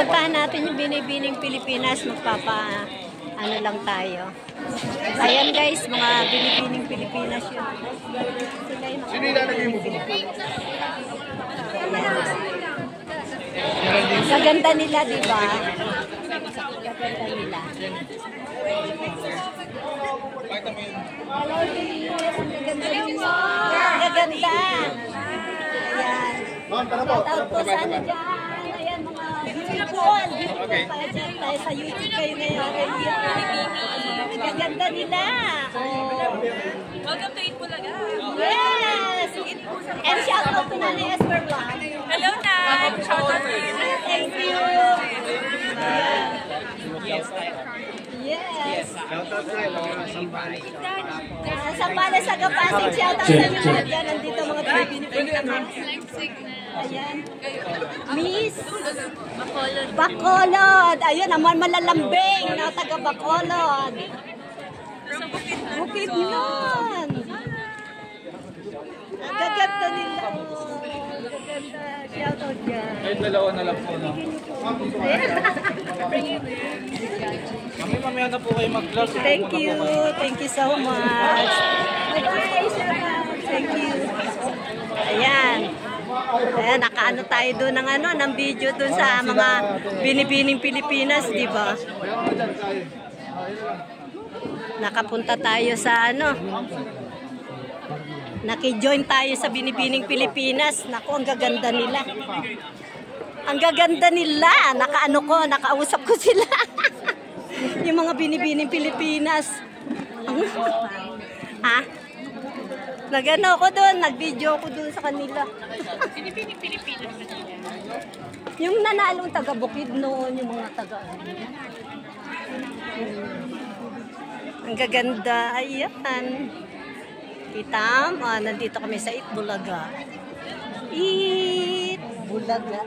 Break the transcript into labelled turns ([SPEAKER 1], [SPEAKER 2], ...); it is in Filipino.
[SPEAKER 1] Pupuntahan natin yung Binibining Pilipinas. Ano lang tayo. Ayan guys, mga Binibining Pilipinas yun. Sila yung mga Binibining Pilipinas. Gaganda nila, diba? Gaganda nila. Hello, Pilipinas. Gaganda nila. Gaganda. Ayan. Shout out po sana dyan. Ayan, mga beautiful. Para dyan tayo sa YouTube kayo ngayon. Gaganda nila.
[SPEAKER 2] Welcome to Itbulaga.
[SPEAKER 1] Yes! And shout out to Nanay Esther Vlog.
[SPEAKER 2] Hello, Nay. Shout out to you.
[SPEAKER 1] Thank you. Yes.
[SPEAKER 3] Shout out sa mga Sambales.
[SPEAKER 1] Sambales sa Kapasig. Shout out sa inyo mga dyan. Nandito mga Pilipinas. Ayan. Miss Bacolod. Ayun, naman malalambing na taga Bacolod. Bukid nun. Gaganda nila. Gaganda. Shout out dyan.
[SPEAKER 3] Ay, dalawa na lang po. No? Kami mamaya na po kayo mag-vlog.
[SPEAKER 1] Thank you. Thank you so much. Bye-bye. Shout out. Thank you. Ayan. Ayan, nakaano tayo doon ng video doon sa mga Binibining Pilipinas, di ba? Nakapunta tayo sa Naki-join tayo sa Binibining Pilipinas. Naku, ang gaganda nila. Ang gaganda nila. Nakausap ko sila. Yung mga Binibining Pilipinas. Ha? Nagano ko doon, nag-video ko doon sa kanila.
[SPEAKER 2] Binibining Pilipinas.
[SPEAKER 1] Yung nanalong taga Bukid noon, yung mga taga. Ang gaganda. Ayan. Kita mo, nandito kami sa Itbulaga. Itbulaga.